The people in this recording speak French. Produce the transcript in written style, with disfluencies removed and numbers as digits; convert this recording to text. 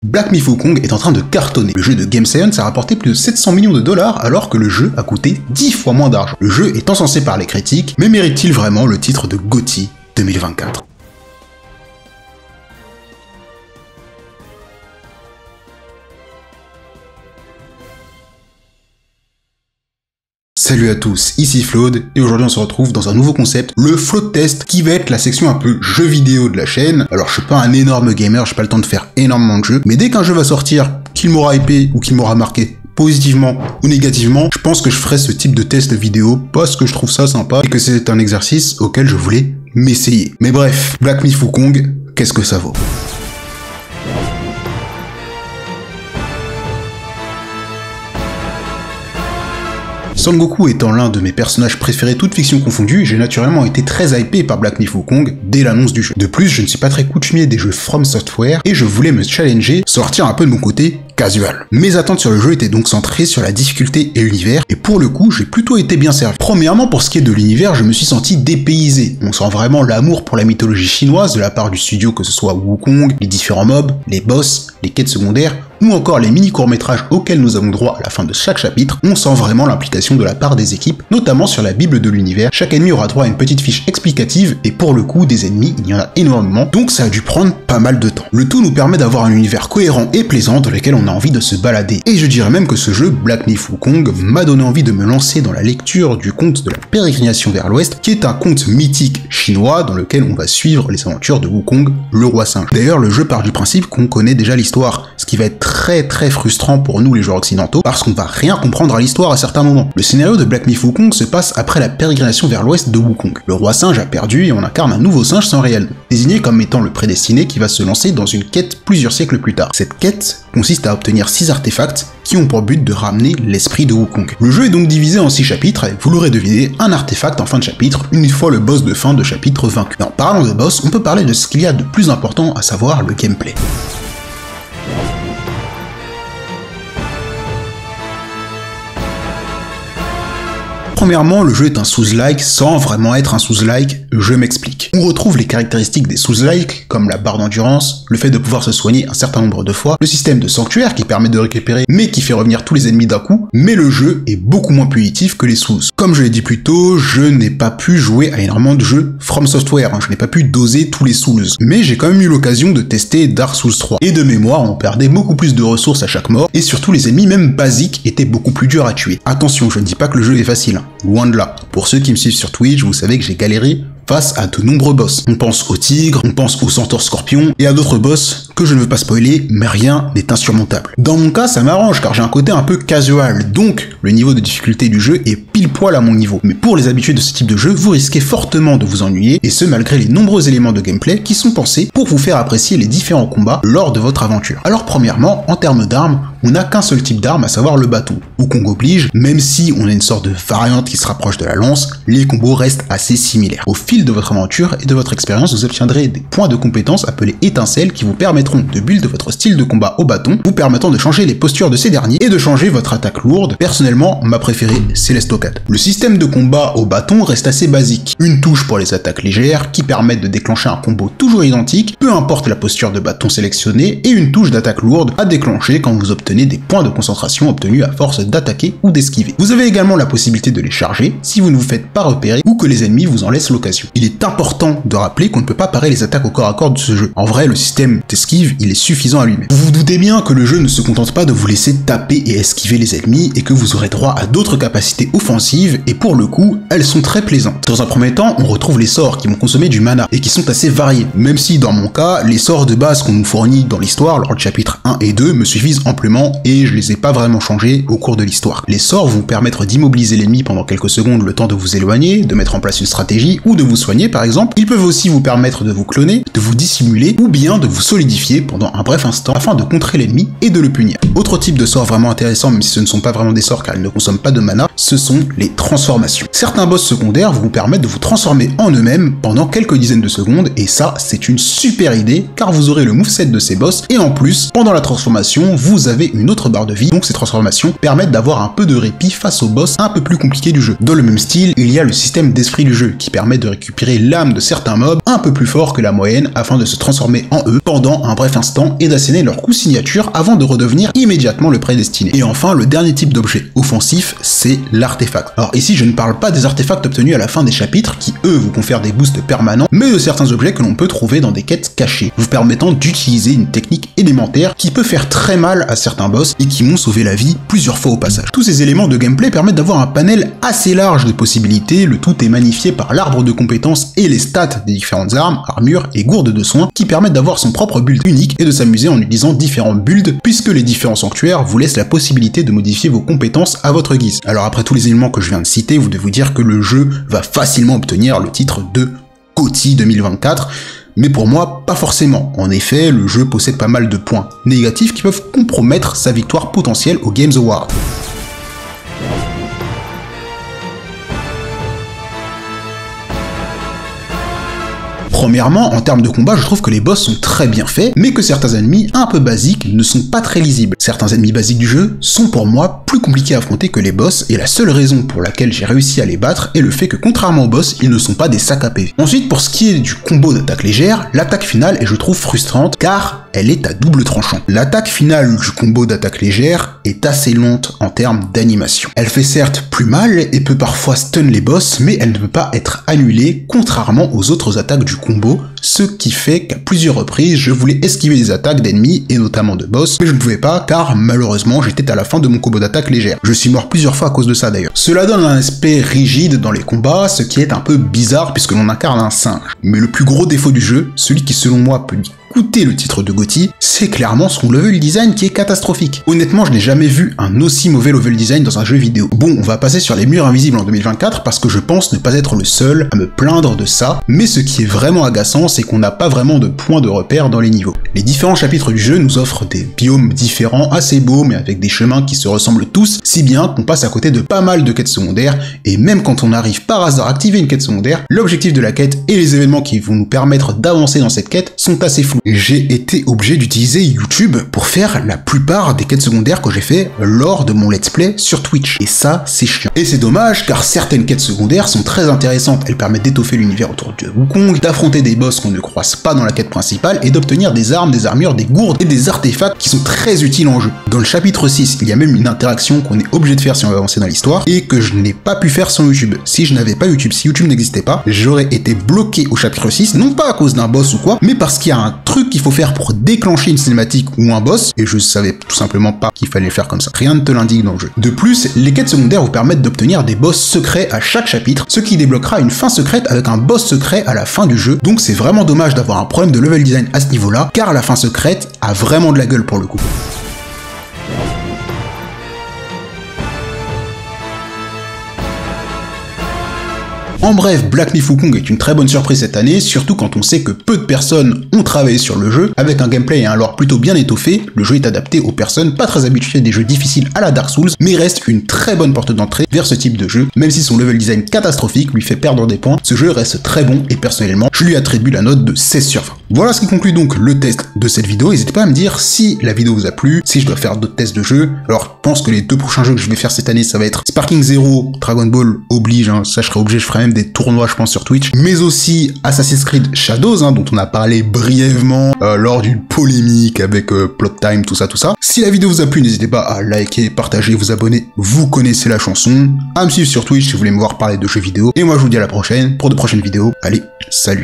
Black Myth Wukong est en train de cartonner. Le jeu de Game Science a rapporté plus de 700 millions de dollars alors que le jeu a coûté 10 fois moins d'argent. Le jeu est encensé par les critiques, mais mérite-t-il vraiment le titre de GOTY 2024 ? Salut à tous, ici Flawed, et aujourd'hui on se retrouve dans un nouveau concept, le Flawed Test, qui va être la section un peu jeux vidéo de la chaîne. Alors je suis pas un énorme gamer, j'ai pas le temps de faire énormément de jeux, mais dès qu'un jeu va sortir, qu'il m'aura hypé ou qu'il m'aura marqué positivement ou négativement, je pense que je ferai ce type de test vidéo parce que je trouve ça sympa et que c'est un exercice auquel je voulais m'essayer. Mais bref, Black Myth Wukong, qu'est-ce que ça vaut ? Son Goku étant l'un de mes personnages préférés toute fiction confondue, j'ai naturellement été très hypé par Black Myth Wukong dès l'annonce du jeu. De plus, je ne suis pas très coutumier des jeux From Software et je voulais me challenger, sortir un peu de mon côté casual. Mes attentes sur le jeu étaient donc centrées sur la difficulté et l'univers, et pour le coup, j'ai plutôt été bien servi. Premièrement, pour ce qui est de l'univers, je me suis senti dépaysé. On sent vraiment l'amour pour la mythologie chinoise de la part du studio, que ce soit Wukong, les différents mobs, les boss, les quêtes secondaires, ou encore les mini courts-métrages auxquels nous avons droit à la fin de chaque chapitre. On sent vraiment l'implication de la part des équipes, notamment sur la bible de l'univers. Chaque ennemi aura droit à une petite fiche explicative, et pour le coup, des ennemis, il y en a énormément, donc ça a dû prendre pas mal de temps. Le tout nous permet d'avoir un univers cohérent et plaisant dans lequel on a envie de se balader. Et je dirais même que ce jeu, Black Myth Wukong, m'a donné envie de me lancer dans la lecture du conte de la pérégrination vers l'ouest, qui est un conte mythique chinois dans lequel on va suivre les aventures de Wukong, le roi singe. D'ailleurs, le jeu part du principe qu'on connaît déjà l'histoire, ce qui va être très frustrant pour nous les joueurs occidentaux, parce qu'on va rien comprendre à l'histoire à certains moments. Le scénario de Black Myth Wukong se passe après la pérégrination vers l'ouest de Wukong. Le roi singe a perdu et on incarne un nouveau singe sans réel, désigné comme étant le prédestiné qui va se lancer dans une quête plusieurs siècles plus tard. Cette quête consiste à obtenir 6 artefacts qui ont pour but de ramener l'esprit de Wukong. Le jeu est donc divisé en 6 chapitres, et vous l'aurez deviné, un artefact en fin de chapitre, une fois le boss de fin de chapitre vaincu. Et en parlant de boss, on peut parler de ce qu'il y a de plus important, à savoir le gameplay. Premièrement, le jeu est un Souls-like sans vraiment être un Souls-like, je m'explique. On retrouve les caractéristiques des Souls-like, comme la barre d'endurance, le fait de pouvoir se soigner un certain nombre de fois, le système de sanctuaire qui permet de récupérer mais qui fait revenir tous les ennemis d'un coup, mais le jeu est beaucoup moins punitif que les Souls. Comme je l'ai dit plus tôt, je n'ai pas pu jouer à énormément de jeux From Software, je n'ai pas pu doser tous les Souls, mais j'ai quand même eu l'occasion de tester Dark Souls 3. Et de mémoire, on perdait beaucoup plus de ressources à chaque mort, et surtout les ennemis même basiques étaient beaucoup plus durs à tuer. Attention, je ne dis pas que le jeu est facile. Loin de là. Pour ceux qui me suivent sur Twitch, vous savez que j'ai galéré face à de nombreux boss. On pense aux tigres, on pense aux centaures scorpions, et à d'autres boss que je ne veux pas spoiler, mais rien n'est insurmontable. Dans mon cas, ça m'arrange car j'ai un côté un peu casual, donc le niveau de difficulté du jeu est pile poil à mon niveau. Mais pour les habitués de ce type de jeu, vous risquez fortement de vous ennuyer, et ce malgré les nombreux éléments de gameplay qui sont pensés pour vous faire apprécier les différents combats lors de votre aventure. Alors premièrement, en termes d'armes, on n'a qu'un seul type d'arme, à savoir le bâton. Wukong oblige, même si on a une sorte de variante qui se rapproche de la lance, les combos restent assez similaires. Au fil de votre aventure et de votre expérience, vous obtiendrez des points de compétences appelés étincelles qui vous permettront de build votre style de combat au bâton, vous permettant de changer les postures de ces derniers et de changer votre attaque lourde. Personnellement, ma préférée, c'est l'estocade. Le système de combat au bâton reste assez basique. Une touche pour les attaques légères qui permettent de déclencher un combo toujours identique, peu importe la posture de bâton sélectionnée, et une touche d'attaque lourde à déclencher quand vous obtenez des points de concentration obtenus à force d'attaquer ou d'esquiver. Vous avez également la possibilité de les charger si vous ne vous faites pas repérer ou que les ennemis vous en laissent l'occasion. Il est important de rappeler qu'on ne peut pas parer les attaques au corps à corps de ce jeu. En vrai, le système d'esquive, il est suffisant à lui-même. Vous vous doutez bien que le jeu ne se contente pas de vous laisser taper et esquiver les ennemis et que vous aurez droit à d'autres capacités offensives et pour le coup, elles sont très plaisantes. Dans un premier temps, on retrouve les sorts qui vont consommer du mana et qui sont assez variés, même si dans mon cas, les sorts de base qu'on nous fournit dans l'histoire lors du chapitre 1 et 2 me suffisent amplement et je les ai pas vraiment changés au cours de l'histoire. Les sorts vont permettre d'immobiliser l'ennemi pendant quelques secondes le temps de vous éloigner, de mettre en place une stratégie ou de vous soigner par exemple. Ils peuvent aussi vous permettre de vous cloner, de vous dissimuler ou bien de vous solidifier pendant un bref instant afin de contrer l'ennemi et de le punir. Autre type de sort vraiment intéressant, même si ce ne sont pas vraiment des sorts car ils ne consomment pas de mana, ce sont les transformations. Certains boss secondaires vont vous permettre de vous transformer en eux-mêmes pendant quelques dizaines de secondes et ça c'est une super idée car vous aurez le moveset de ces boss et en plus pendant la transformation vous avez une autre barre de vie, donc ces transformations permettent d'avoir un peu de répit face aux boss un peu plus compliqués du jeu. Dans le même style, il y a le système d'esprit du jeu qui permet de récupérer l'âme de certains mobs un peu plus forts que la moyenne afin de se transformer en eux pendant un bref instant et d'asséner leur coup signature avant de redevenir immédiatement le prédestiné. Et enfin, le dernier type d'objet offensif, c'est l'artefact. Alors ici, je ne parle pas des artefacts obtenus à la fin des chapitres qui, eux, vous confèrent des boosts permanents, mais de certains objets que l'on peut trouver dans des quêtes cachées, vous permettant d'utiliser une technique élémentaire qui peut faire très mal à certains boss et qui m'ont sauvé la vie plusieurs fois au passage. Tous ces éléments de gameplay permettent d'avoir un panel assez large de possibilités, le tout est magnifié par l'arbre de compétences et les stats des différentes armes, armures et gourdes de soins qui permettent d'avoir son propre build unique et de s'amuser en utilisant différents builds puisque les différents sanctuaires vous laissent la possibilité de modifier vos compétences à votre guise. Alors après tous les éléments que je viens de citer, vous devez vous dire que le jeu va facilement obtenir le titre de GOTY 2024, mais pour moi, pas forcément. En effet, le jeu possède pas mal de points négatifs qui peuvent compromettre sa victoire potentielle aux Games Awards. Premièrement, en termes de combat, je trouve que les boss sont très bien faits, mais que certains ennemis un peu basiques ne sont pas très lisibles. Certains ennemis basiques du jeu sont pour moi plus compliqués à affronter que les boss, et la seule raison pour laquelle j'ai réussi à les battre est le fait que contrairement aux boss, ils ne sont pas des sacs à PV. Ensuite, pour ce qui est du combo d'attaque légère, l'attaque finale est je trouve frustrante, car elle est à double tranchant. L'attaque finale du combo d'attaque légère est assez lente en termes d'animation. Elle fait certes plus mal et peut parfois stun les boss, mais elle ne peut pas être annulée, contrairement aux autres attaques du combo, ce qui fait qu'à plusieurs reprises, je voulais esquiver des attaques d'ennemis et notamment de boss, mais je ne pouvais pas car malheureusement j'étais à la fin de mon combo d'attaque légère. Je suis mort plusieurs fois à cause de ça d'ailleurs. Cela donne un aspect rigide dans les combats, ce qui est un peu bizarre puisque l'on incarne un singe. Mais le plus gros défaut du jeu, celui qui selon moi peut lui coûter le titre de GOTY, c'est clairement son level design qui est catastrophique. Honnêtement, je n'ai jamais vu un aussi mauvais level design dans un jeu vidéo. Bon, on va passer sur les murs invisibles en 2024 parce que je pense ne pas être le seul à me plaindre de ça, mais ce qui est vraiment agaçant, c'est qu'on n'a pas vraiment de points de repère dans les niveaux. Les différents chapitres du jeu nous offrent des biomes différents, assez beaux, mais avec des chemins qui se ressemblent tous, si bien qu'on passe à côté de pas mal de quêtes secondaires, et même quand on arrive par hasard à activer une quête secondaire, l'objectif de la quête et les événements qui vont nous permettre d'avancer dans cette quête sont assez flous. J'ai été obligé d'utiliser YouTube pour faire la plupart des quêtes secondaires que j'ai fait lors de mon let's play sur Twitch. Et ça, c'est chiant. Et c'est dommage car certaines quêtes secondaires sont très intéressantes. Elles permettent d'étoffer l'univers autour de Wukong, d'affronter des boss qu'on ne croise pas dans la quête principale et d'obtenir des armes, des armures, des gourdes et des artefacts qui sont très utiles en jeu. Dans le chapitre 6, il y a même une interaction qu'on est obligé de faire si on veut avancer dans l'histoire et que je n'ai pas pu faire sans YouTube. Si je n'avais pas YouTube, si YouTube n'existait pas, j'aurais été bloqué au chapitre 6, non pas à cause d'un boss ou quoi, mais parce qu'il y a un truc qu'il faut faire pour déclencher une cinématique ou un boss, et je savais tout simplement pas qu'il fallait le faire comme ça. Rien ne te l'indique dans le jeu. De plus, les quêtes secondaires vous permettent d'obtenir des boss secrets à chaque chapitre, ce qui débloquera une fin secrète avec un boss secret à la fin du jeu, donc c'est vraiment dommage d'avoir un problème de level design à ce niveau-là, car la fin secrète a vraiment de la gueule pour le coup. En bref, Black Myth Wukong est une très bonne surprise cette année, surtout quand on sait que peu de personnes ont travaillé sur le jeu. Avec un gameplay et un lore plutôt bien étoffé, le jeu est adapté aux personnes pas très habituées des jeux difficiles à la Dark Souls, mais reste une très bonne porte d'entrée vers ce type de jeu. Même si son level design catastrophique lui fait perdre des points, ce jeu reste très bon et personnellement, je lui attribue la note de 16 sur 20. Voilà ce qui conclut donc le test de cette vidéo. N'hésitez pas à me dire si la vidéo vous a plu, si je dois faire d'autres tests de jeux. Alors, je pense que les deux prochains jeux que je vais faire cette année, ça va être Sparking Zero, Dragon Ball oblige, ça je serai obligé, je ferai même des tournois je pense sur Twitch, mais aussi Assassin's Creed Shadows, dont on a parlé brièvement lors d'une polémique avec Plot Time, tout ça. Si la vidéo vous a plu, n'hésitez pas à liker, partager, vous abonner, vous connaissez la chanson, à me suivre sur Twitch si vous voulez me voir parler de jeux vidéo, et moi je vous dis à la prochaine pour de prochaines vidéos. Allez, salut!